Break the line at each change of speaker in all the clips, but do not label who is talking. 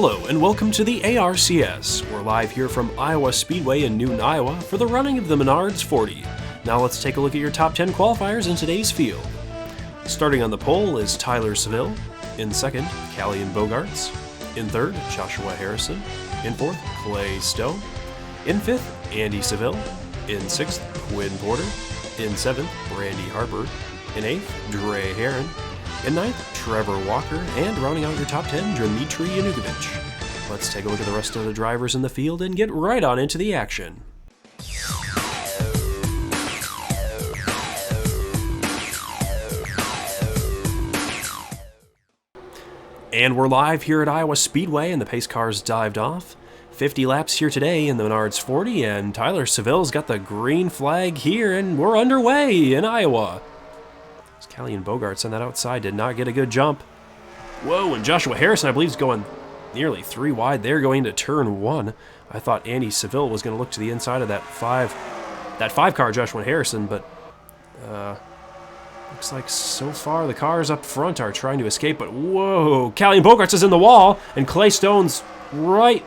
Hello and welcome to the ARCS. We're live here from Iowa Speedway in Newton, Iowa for the running of the Menard's 40. Now let's take a look at your top 10 qualifiers in today's field. Starting on the pole is Tyler Seville. In second, Callie Bogarts. In third, Joshua Harrison. In fourth, Clay Stone. In fifth, Andy Seville. In sixth, Quinn Porter. In seventh, Brandy Harper. In eighth, Dre Heron. In ninth, Trevor Walker, and rounding out your top 10, Dmitry Yanukovych. Let's take a look at the rest of the drivers in the field and get right on into the action. And we're live here at Iowa Speedway, and the pace cars dived off. 50 laps here today in the Menard's 40, and Tyler Seville's got the green flag here, and we're underway in Iowa. Callie Bogarts on that outside did not get a good jump. Whoa, and Joshua Harrison, I believe, is going nearly 3 wide there going into turn 1. I thought Andy Seville was going to look to the inside of that 5 car, Joshua Harrison, but looks like so far the cars up front are trying to escape, but whoa, Callie Bogarts is in the wall, and Clay Stone's right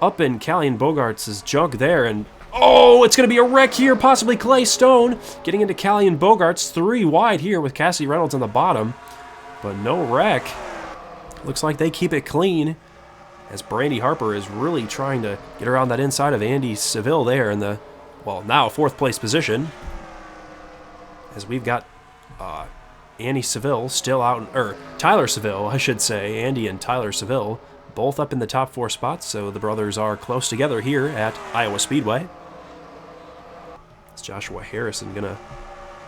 up in Callie Bogarts' junk there, and oh, it's going to be a wreck here, possibly Clay Stone getting into Callie Bogarts 3 wide here with Cassie Reynolds on the bottom, but no wreck. Looks like they keep it clean as Brandy Harper is really trying to get around that inside of Andy Seville there in the, well, now 4th place position, as we've got Andy Seville still out, or Tyler Seville, I should say, Andy and Tyler Seville, both up in the top 4 spots, so the brothers are close together here at Iowa Speedway. Is Joshua Harrison going to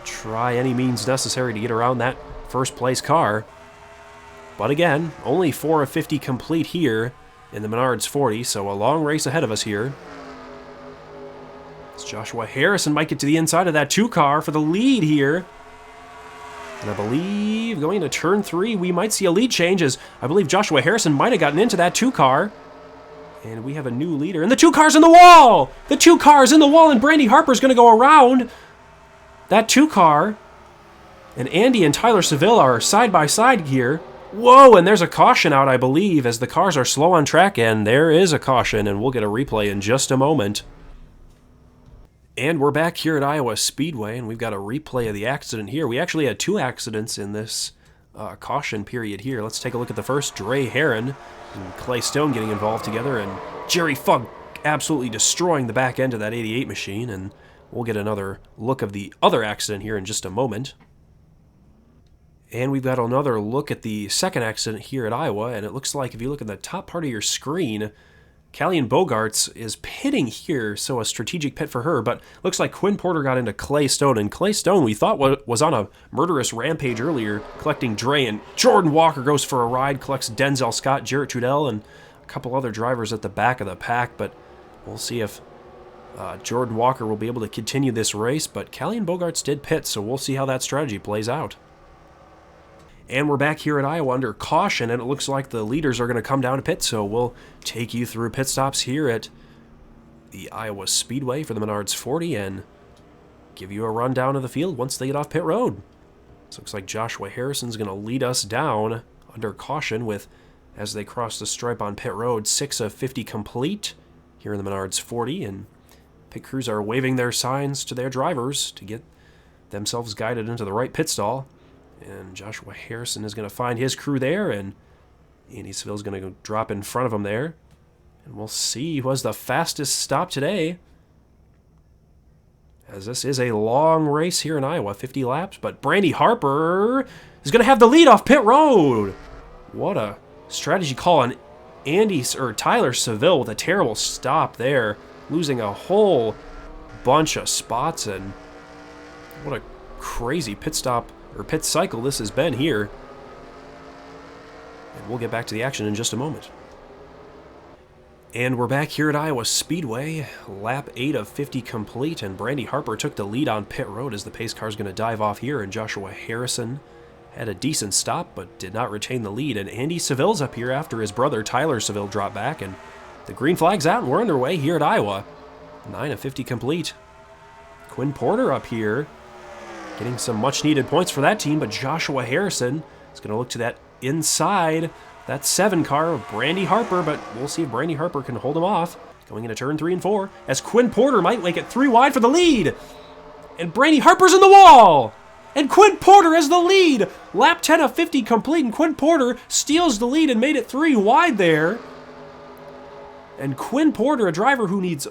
try any means necessary to get around that first place car? But again, only 4 of 50 complete here in the Menard's 40, so a long race ahead of us here. As Joshua Harrison might get to the inside of that 2 car for the lead here. And I believe going into turn 3, we might see a lead change, as I believe Joshua Harrison might have gotten into that 2 car. And we have a new leader. And the 2 cars in the wall! The 2 cars in the wall, and Brandy Harper's going to go around that 2 car. And Andy and Tyler Seville are side by side here. Whoa, and there's a caution out, I believe, as the cars are slow on track. And there is a caution, and we'll get a replay in just a moment. And we're back here at Iowa Speedway, and we've got a replay of the accident here. We actually had 2 accidents in this caution period here. Let's take a look at the first. Dre Heron and Clay Stone getting involved together, and Jerry Fugg absolutely destroying the back end of that 88 machine, and we'll get another look of the other accident here in just a moment. And we've got another look at the second accident here at Iowa, and it looks like if you look at the top part of your screen, Callie Bogarts is pitting here, so a strategic pit for her, but looks like Quinn Porter got into Clay Stone, and Clay Stone we thought was on a murderous rampage earlier, collecting Dre, and Jordan Walker goes for a ride, collects Denzel Scott, Jarrett Trudell, and a couple other drivers at the back of the pack, but we'll see if Jordan Walker will be able to continue this race, but Callie Bogarts did pit, so we'll see how that strategy plays out. And we're back here at Iowa under caution, and it looks like the leaders are going to come down to pit, so we'll take you through pit stops here at the Iowa Speedway for the Menard's 40 and give you a rundown of the field once they get off pit road. So it looks like Joshua Harrison's going to lead us down under caution with, as they cross the stripe on pit road, 6 of 50 complete here in the Menard's 40, and pit crews are waving their signs to their drivers to get themselves guided into the right pit stall. And Joshua Harrison is going to find his crew there, and Andy Seville's going to go drop in front of him there. And we'll see who has the fastest stop today, as this is a long race here in Iowa, 50 laps. But Brandy Harper is going to have the lead off pit road. What a strategy call on Tyler Seville with a terrible stop there, losing a whole bunch of spots, and what a crazy pit stop or pit cycle this has been here. And we'll get back to the action in just a moment. And we're back here at Iowa Speedway, lap 8 of 50 complete, and Brandy Harper took the lead on pit road as the pace car is going to dive off here, and Joshua Harrison had a decent stop but did not retain the lead, and Andy Seville's up here after his brother Tyler Seville dropped back, and the green flag's out and we're underway here at Iowa. 9 of 50 complete. Quinn Porter up here getting some much needed points for that team, but Joshua Harrison is going to look to that inside that 7 car of Brandy Harper, but we'll see if Brandy Harper can hold him off. Going into turn 3 and 4, as Quinn Porter might make it 3 wide for the lead. And Brandy Harper's in the wall! And Quinn Porter has the lead! Lap 10 of 50 complete, and Quinn Porter steals the lead and made it 3 wide there. And Quinn Porter, a driver who needs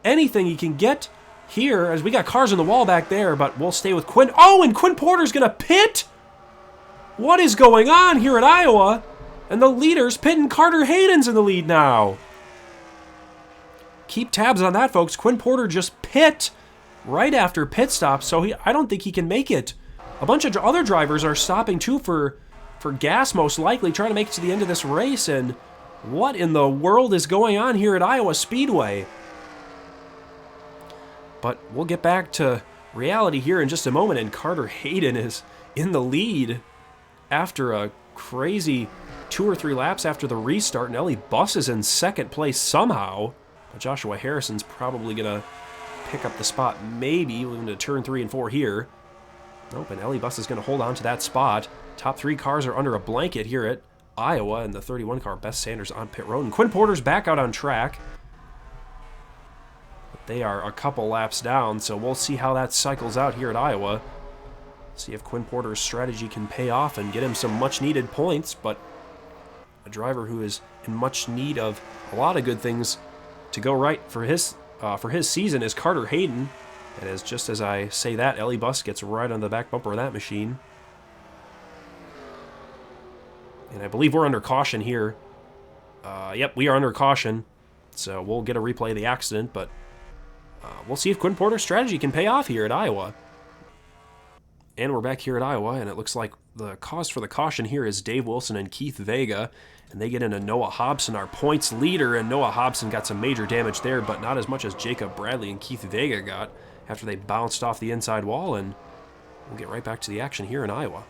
anything he can get here, as we got cars in the wall back there, but we'll stay with Quinn. Oh, and Quinn Porter's going to pit? What is going on here at Iowa? And the leader's pitting. Carter Hayden's in the lead now. Keep tabs on that, folks. Quinn Porter just pit right after pit stop, so I don't think he can make it. A bunch of other drivers are stopping too for gas, most likely, trying to make it to the end of this race. And what in the world is going on here at Iowa Speedway? But we'll get back to reality here in just a moment, and Carter Hayden is in the lead after a crazy 2 or 3 laps after the restart, and Ellie Buss is in second place somehow. But Joshua Harrison's probably going to pick up the spot, maybe, into turn 3 and 4 here. Nope, and Ellie Buss is going to hold on to that spot. Top 3 cars are under a blanket here at Iowa, and the 31 car, Beth Sanders, on pit road. And Quinn Porter's back out on track. But they are a couple laps down, so we'll see how that cycles out here at Iowa. See if Quinn Porter's strategy can pay off and get him some much-needed points, but a driver who is in much need of a lot of good things to go right for his season is Carter Hayden. And just as I say that, Ellie Buss gets right on the back bumper of that machine. And I believe we're under caution here. Yep, we are under caution. So we'll get a replay of the accident, but we'll see if Quinn Porter's strategy can pay off here at Iowa. And we're back here at Iowa, and it looks like the cause for the caution here is Dave Wilson and Keith Vega. And they get into Noah Hobson, our points leader, and Noah Hobson got some major damage there, but not as much as Jacob Bradley and Keith Vega got after they bounced off the inside wall. And we'll get right back to the action here in Iowa.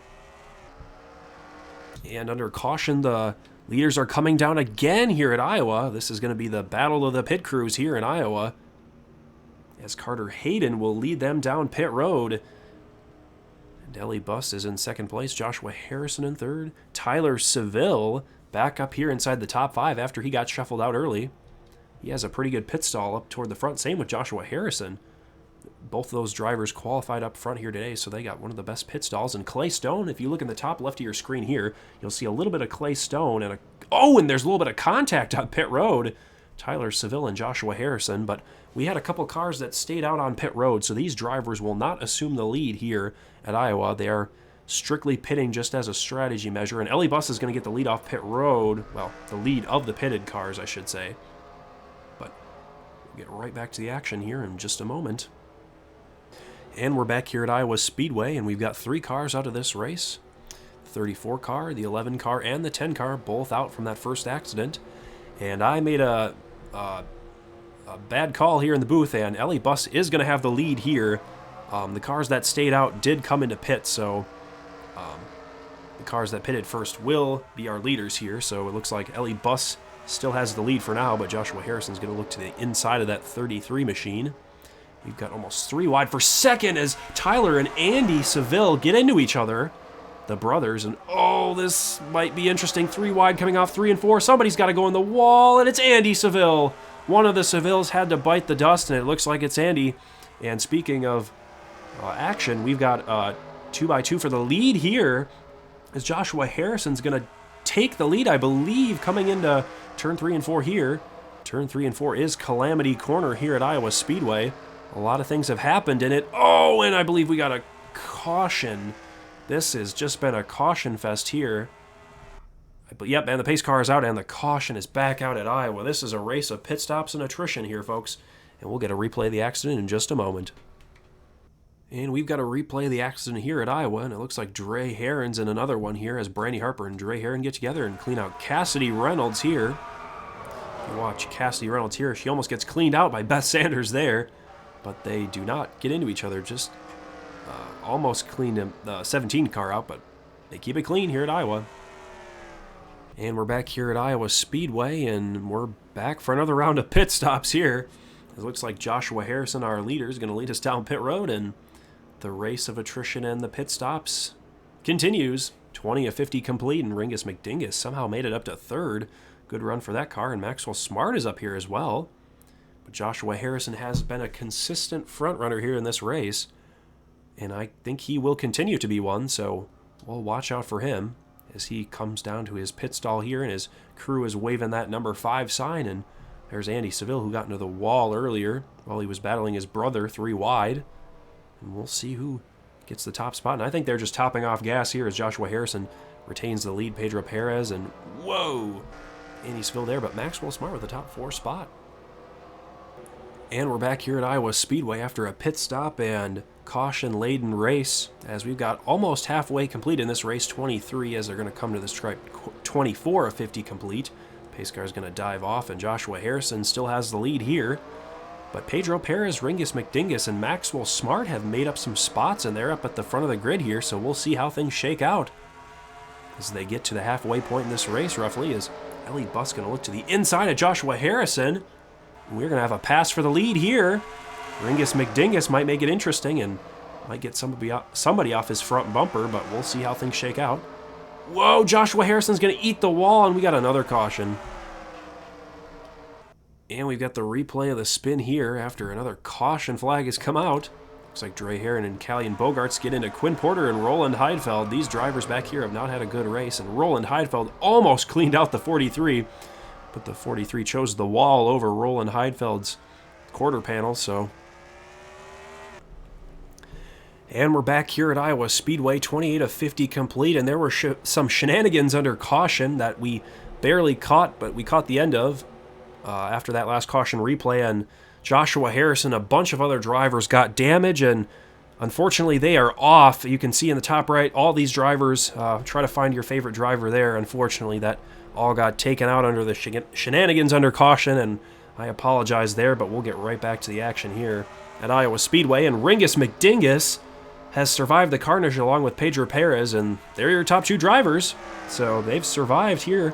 And under caution, the leaders are coming down again here at Iowa. This is going to be the battle of the pit crews here in Iowa, as Carter Hayden will lead them down pit road. And Ellie Buss is in second place. Joshua Harrison in third. Tyler Seville back up here inside the top 5 after he got shuffled out early. He has a pretty good pit stall up toward the front. Same with Joshua Harrison. Both of those drivers qualified up front here today, so they got one of the best pit stalls. And Clay Stone, if you look in the top left of your screen here, you'll see a little bit of Clay Stone and and there's a little bit of contact on pit road. Tyler Seville and Joshua Harrison, but we had a couple cars that stayed out on pit road, so these drivers will not assume the lead here at Iowa. They are strictly pitting just as a strategy measure, and Ellie Buss is going to get the lead off pit road. Well, the lead of the pitted cars, I should say. But we'll get right back to the action here in just a moment. And we're back here at Iowa Speedway, and we've got 3 cars out of this race. The 34 car, the 11 car, and the 10 car, both out from that first accident. And I made a bad call here in the booth, and Ellie Buss is going to have the lead here. The cars that stayed out did come into pit, so the cars that pitted first will be our leaders here. So it looks like Ellie Buss still has the lead for now, but Joshua Harrison's going to look to the inside of that 33 machine. We've got almost 3 wide for second as Tyler and Andy Seville get into each other, the brothers, and this might be interesting. 3 wide coming off 3 and 4. Somebody's got to go in the wall, and it's Andy Seville. One of the Sevilles had to bite the dust, and it looks like it's Andy. And speaking of action, we've got 2x2 for the lead here, as Joshua Harrison's going to take the lead, I believe, coming into turn 3 and 4 here. Turn 3 and 4 is Calamity Corner here at Iowa Speedway. A lot of things have happened in it. And I believe we got a caution. This has just been a caution fest here. Yep, and the pace car is out, and the caution is back out at Iowa. This is a race of pit stops and attrition here, folks. And we'll get a replay of the accident in just a moment. And we've got a replay of the accident here at Iowa, and it looks like Dre Herron's in another one here as Brandy Harper and Dre Herron get together and clean out Cassidy Reynolds here. If you watch Cassidy Reynolds here, she almost gets cleaned out by Beth Sanders there. But they do not get into each other, just almost cleaned the 17 car out, but they keep it clean here at Iowa. And we're back here at Iowa Speedway, and we're back for another round of pit stops here. It looks like Joshua Harrison, our leader, is going to lead us down pit road, and the race of attrition and the pit stops continues. 20 of 50 complete, and Ringus McDingus somehow made it up to third. Good run for that car, and Maxwell Smart is up here as well. But Joshua Harrison has been a consistent front runner here in this race, and I think he will continue to be one, so we'll watch out for him as he comes down to his pit stall here, and his crew is waving that number 5 sign, and there's Andy Seville, who got into the wall earlier while he was battling his brother 3 wide. And we'll see who gets the top spot. And I think they're just topping off gas here as Joshua Harrison retains the lead. Pedro Perez, and whoa, Andy Seville there, but Maxwell Smart with the top 4 spot. And we're back here at Iowa Speedway after a pit stop and caution-laden race, as we've got almost halfway complete in this race, 23, as they're going to come to the stripe, 24 of 50 complete. Pace car is going to dive off, and Joshua Harrison still has the lead here. But Pedro Perez, Ringus McDingus, and Maxwell Smart have made up some spots, and they're up at the front of the grid here, so we'll see how things shake out as they get to the halfway point in this race, roughly, as Ellie Buss going to look to the inside of Joshua Harrison. We're going to have a pass for the lead here. Ringus McDingus might make it interesting and might get somebody off his front bumper, but we'll see how things shake out. Whoa, Joshua Harrison's going to eat the wall, and we got another caution. And we've got the replay of the spin here after another caution flag has come out. Looks like Dre Herron and Callian Bogarts get into Quinn Porter and Roland Heidfeld. These drivers back here have not had a good race, and Roland Heidfeld almost cleaned out the 43, but the 43 chose the wall over Roland Heidfeld's quarter panel, so... And we're back here at Iowa Speedway, 28 of 50 complete, and there were some shenanigans under caution that we barely caught, but we caught the end of after that last caution replay, and Joshua Harrison, a bunch of other drivers got damage, and unfortunately they are off. You can see in the top right, all these drivers, try to find your favorite driver there. Unfortunately, that all got taken out under the shenanigans under caution, and I apologize there, but we'll get right back to the action here at Iowa Speedway, and Ringus McDingus has survived the carnage along with Pedro Perez, and they're your top 2 drivers. So they've survived here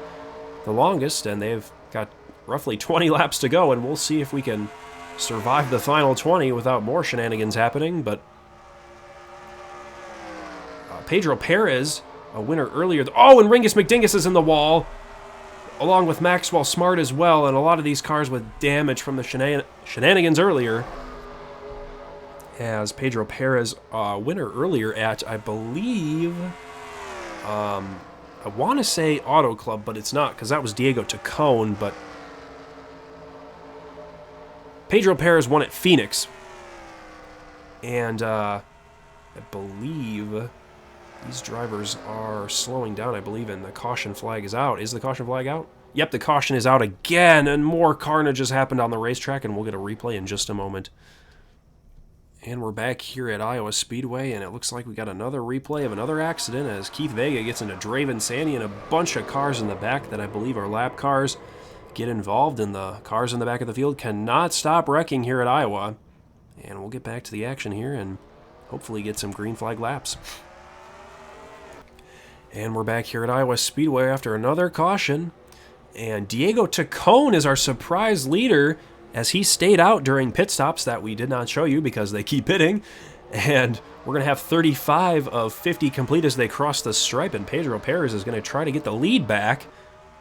the longest, and they've got roughly 20 laps to go, and we'll see if we can survive the final 20 without more shenanigans happening. But Pedro Perez, a winner earlier. Oh, and Ringus McDingus is in the wall, along with Maxwell Smart as well, and a lot of these cars with damage from the shenanigans earlier. As Pedro Perez, winner earlier at, I believe, I want to say Auto Club, but it's not, because that was Diego Tacone, but Pedro Perez won at Phoenix, and I believe these drivers are slowing down, I believe, and the caution flag is out. Is the caution flag out? Yep, the caution is out again, and more carnage has happened on the racetrack, and we'll get a replay in just a moment. And we're back here at Iowa Speedway, and it looks like we got another replay of another accident as Keith Vega gets into Draven Sandy, and a bunch of cars in the back that I believe are lap cars get involved, and the cars in the back of the field cannot stop wrecking here at Iowa. And we'll get back to the action here and hopefully get some green flag laps. And we're back here at Iowa Speedway after another caution, and Diego Tacone is our surprise leader, as he stayed out during pit stops that we did not show you because they keep pitting. And we're going to have 35 of 50 complete as they cross the stripe, and Pedro Perez is going to try to get the lead back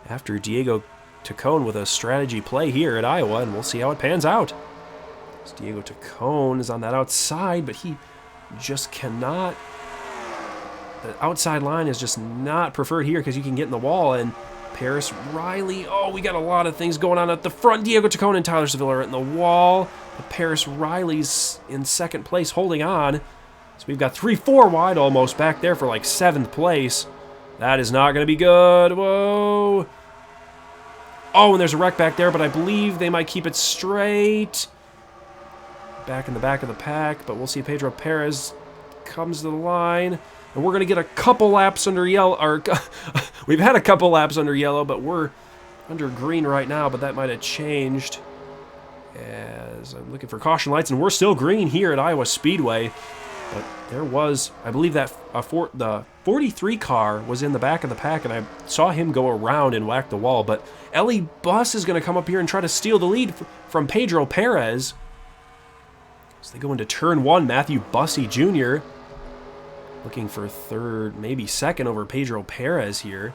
after Diego Tacone with a strategy play here at Iowa, and we'll see how it pans out. As Diego Tacone is on that outside, but he just cannot... The outside line is just not preferred here because you can get in the wall, and Paris Riley, oh, we got a lot of things going on at the front. Diego Tacone and Tyler Seville are in the wall. But Paris Riley's in second place holding on. So we've got 3-4 wide almost back there for like 7th place. That is not going to be good. Whoa. Oh, and there's a wreck back there, but I believe they might keep it straight. Back in the back of the pack, but we'll see. Pedro Perez comes to the line. And we're going to get a couple laps under yellow. Or we've had a couple laps under yellow, but we're under green right now. But that might have changed as I'm looking for caution lights. And we're still green here at Iowa Speedway. But there was, I believe that the 43 car was in the back of the pack, and I saw him go around and whack the wall. But Ellie Buss is going to come up here and try to steal the lead from Pedro Perez. So they go into turn 1, Matthew Bussey Jr. looking for third, maybe second over Pedro Perez here,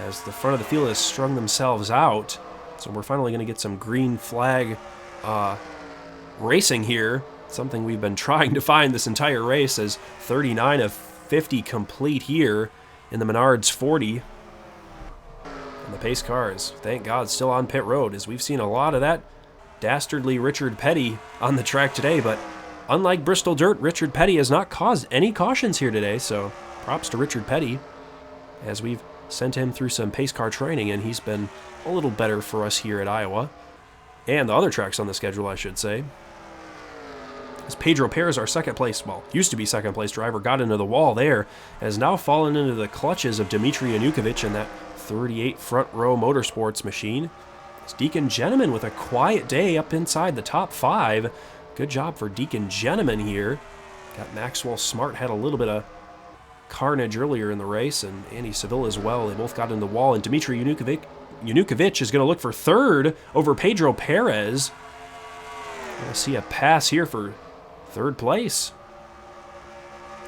as the front of the field has strung themselves out. So we're finally going to get some green flag racing here, something we've been trying to find this entire race, as 39 of 50 complete here in the Menard's 40. And the pace cars, thank God, still on pit road, as we've seen a lot of that dastardly Richard Petty on the track today. But unlike Bristol Dirt, Richard Petty has not caused any cautions here today, so props to Richard Petty, as we've sent him through some pace car training, and he's been a little better for us here at Iowa. And the other tracks on the schedule, I should say. As Pedro Perez, our second place, well, used to be second place driver, got into the wall there, has now fallen into the clutches of Dmitry Yanukovych in that 38 front row motorsports machine. It's Deacon Gentleman with a quiet day up inside the top 5. Good job for Deacon Gentleman here. Got Maxwell Smart, had a little bit of carnage earlier in the race, and Andy Seville as well. They both got in the wall, and Dmitry Yanukovych is going to look for third over Pedro Perez. We'll see a pass here for third place.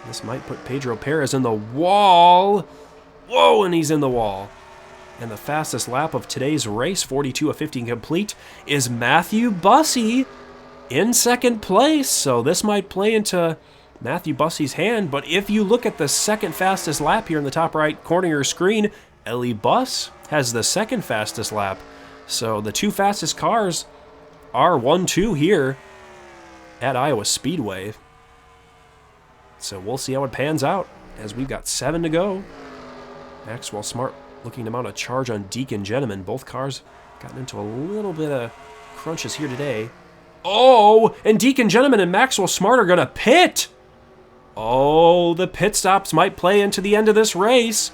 This might put Pedro Perez in the wall. Whoa, and he's in the wall. And the fastest lap of today's race, 42 of 50 complete, is Matthew Bussey in second place. So this might play into Matthew Bussey's hand. But if you look at the second fastest lap here in the top right corner of your screen, Ellie Buss has the second fastest lap. So the two fastest cars are 1-2 here at Iowa Speedway. So we'll see how it pans out, as we've got 7 to go. Maxwell Smart looking to mount a charge on Deacon Gentleman. Both cars gotten into a little bit of crunches here today. Oh, and Deacon Gentleman and Maxwell Smart are going to pit. Oh, the pit stops might play into the end of this race,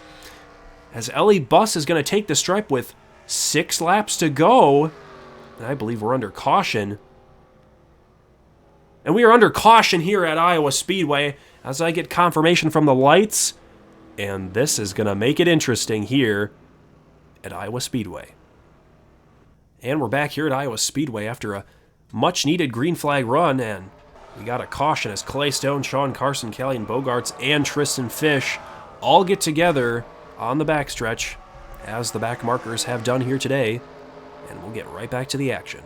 as Ellie Buss is going to take the stripe with 6 laps to go. And I believe we're under caution. And we are under caution here at Iowa Speedway, as I get confirmation from the lights. And this is going to make it interesting here at Iowa Speedway. And we're back here at Iowa Speedway after a much-needed green flag run, and we got a caution as Clay Stone, Sean Carson, Callian Bogarts, and Tristan Fish all get together on the backstretch, as the back markers have done here today. And we'll get right back to the action.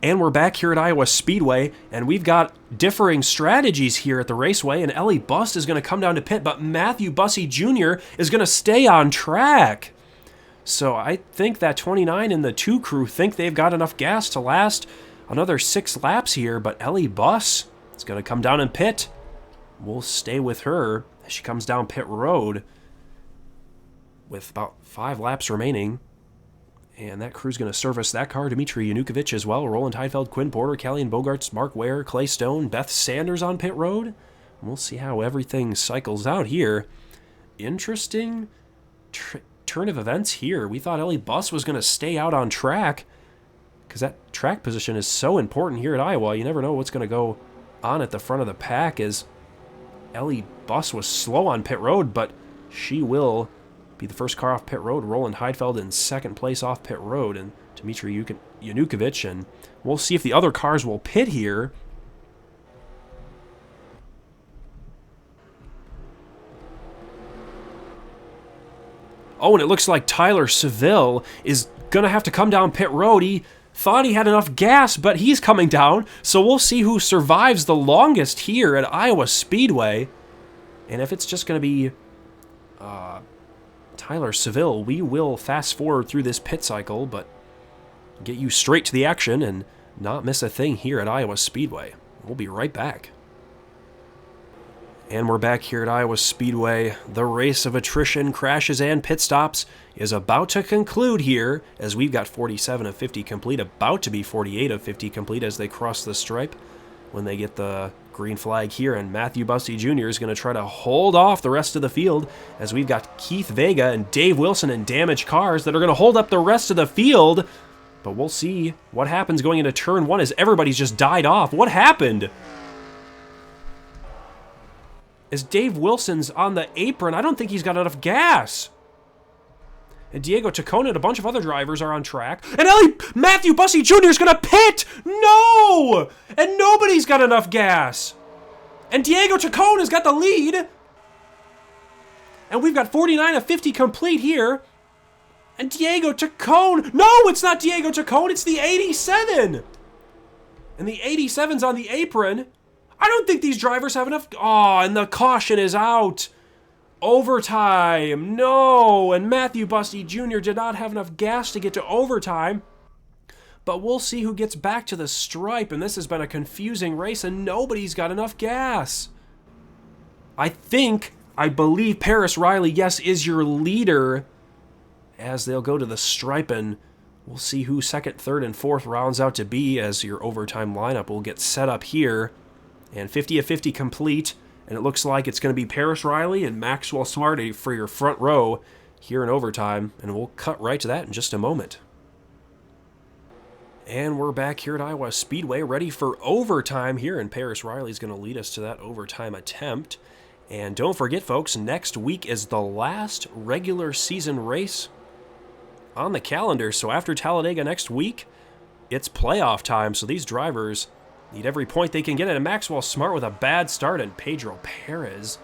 And we're back here at Iowa Speedway, and we've got differing strategies here at the raceway, and Ellie Buss is going to come down to pit, but Matthew Bussey Jr. is going to stay on track. So I think that 29 and the 2 crew think they've got enough gas to last another 6 laps here, but Ellie Buss is going to come down and pit. We'll stay with her as she comes down pit road with about 5 laps remaining. And that crew's going to service that car, Dmitry Yanukovych as well, Roland Heidfeld, Quinn Porter, Callian Bogarts, Mark Ware, Clay Stone, Beth Sanders on pit road. We'll see how everything cycles out here. Interesting turn of events here. We thought Ellie Buss was going to stay out on track, because that track position is so important here at Iowa. You never know what's going to go on at the front of the pack, as Ellie Buss was slow on pit road, but she will be the first car off pit road. Roland Heidfeld in second place off pit road, and Dmitry Yanukovych, and we'll see if the other cars will pit here. Oh, and it looks like Tyler Seville is going to have to come down pit road. He thought he had enough gas, but he's coming down, so we'll see who survives the longest here at Iowa Speedway. And if it's just going to be Tyler Seville, we will fast forward through this pit cycle, but get you straight to the action and not miss a thing here at Iowa Speedway. We'll be right back. And we're back here at Iowa Speedway. The race of attrition, crashes, and pit stops is about to conclude here, as we've got 47 of 50 complete, about to be 48 of 50 complete as they cross the stripe when they get the green flag here, and Matthew Bussey Jr. is going to try to hold off the rest of the field, as we've got Keith Vega and Dave Wilson in damaged cars that are going to hold up the rest of the field. But we'll see what happens going into turn 1 as everybody's just died off. What happened? As Dave Wilson's on the apron, I don't think he's got enough gas. And Diego Tacona and a bunch of other drivers are on track. And Matthew Bussey Jr. is going to pit! No! And nobody's got enough gas. And Diego Chacon has got the lead. And we've got 49 of 50 complete here. And Diego Chacon. No, it's not Diego Chacon. It's the 87. And the 87's on the apron. I don't think these drivers have enough. Oh, and the caution is out. Overtime. No. And Matthew Busty Jr. did not have enough gas to get to overtime. But we'll see who gets back to the stripe. And this has been a confusing race, and nobody's got enough gas. I believe Paris Riley, yes, is your leader as they'll go to the stripe, and we'll see who second, third, and fourth rounds out to be as your overtime lineup will get set up here. And 50 of 50 complete, and it looks like it's going to be Paris Riley and Maxwell Smart for your front row here in overtime, and we'll cut right to that in just a moment. And we're back here at Iowa Speedway, ready for overtime here, and Paris Riley's going to lead us to that overtime attempt. And don't forget, folks, next week is the last regular season race on the calendar. So after Talladega next week, it's playoff time. So these drivers need every point they can get. And Maxwell Smart with a bad start, and Pedro Perez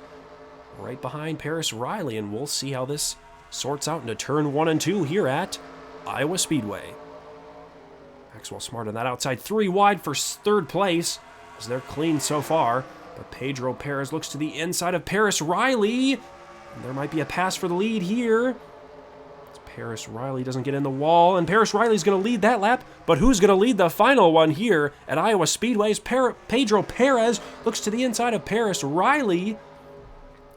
right behind Paris Riley. And we'll see how this sorts out into turn 1 and 2 here at Iowa Speedway. Maxwell Smart on that outside 3 wide for third place, as they're clean so far. But Pedro Perez looks to the inside of Paris Riley. And there might be a pass for the lead here. Paris Riley doesn't get in the wall, and Paris Riley's going to lead that lap. But who's going to lead the final one here at Iowa Speedway's Pedro Perez looks to the inside of Paris Riley.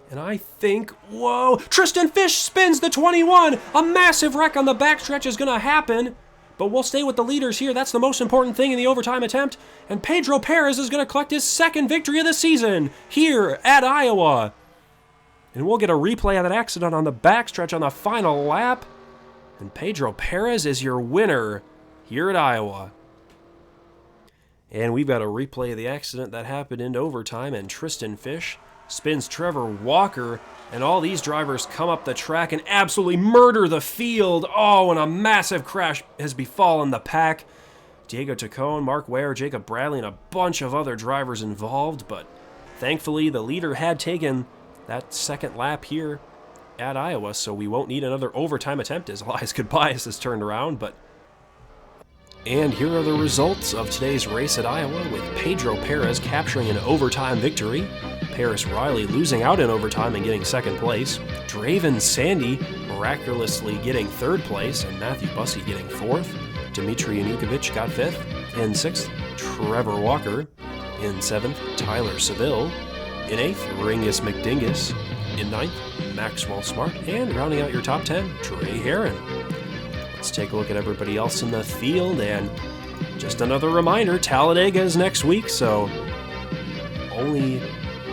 And I think, whoa, Tristan Fish spins the 21. A massive wreck on the backstretch is going to happen. But we'll stay with the leaders here. That's the most important thing in the overtime attempt. And Pedro Perez is going to collect his second victory of the season here at Iowa. And we'll get a replay of that accident on the backstretch on the final lap. And Pedro Perez is your winner here at Iowa. And we've got a replay of the accident that happened in overtime. And Tristan Fish spins Trevor Walker, and all these drivers come up the track and absolutely murder the field. Oh, and a massive crash has befallen the pack. Diego Chacon, Mark Ware, Jacob Bradley, and a bunch of other drivers involved, but thankfully the leader had taken that second lap here at Iowa, so we won't need another overtime attempt as Elias Goodbias is turned around. And here are the results of today's race at Iowa, with Pedro Perez capturing an overtime victory, Paris Riley losing out in overtime and getting second place, Draven Sandy miraculously getting third place, and Matthew Bussey getting fourth. Dmitry Yanukovych got fifth. In sixth, Trevor Walker. In seventh, Tyler Seville. In eighth, Ringus McDingus. In ninth, Maxwell Smart. And rounding out your top 10, Trey Herron. Let's take a look at everybody else in the field, and just another reminder, Talladega is next week, so only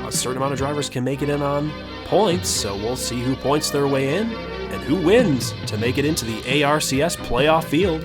a certain amount of drivers can make it in on points, so we'll see who points their way in and who wins to make it into the ARCS playoff field.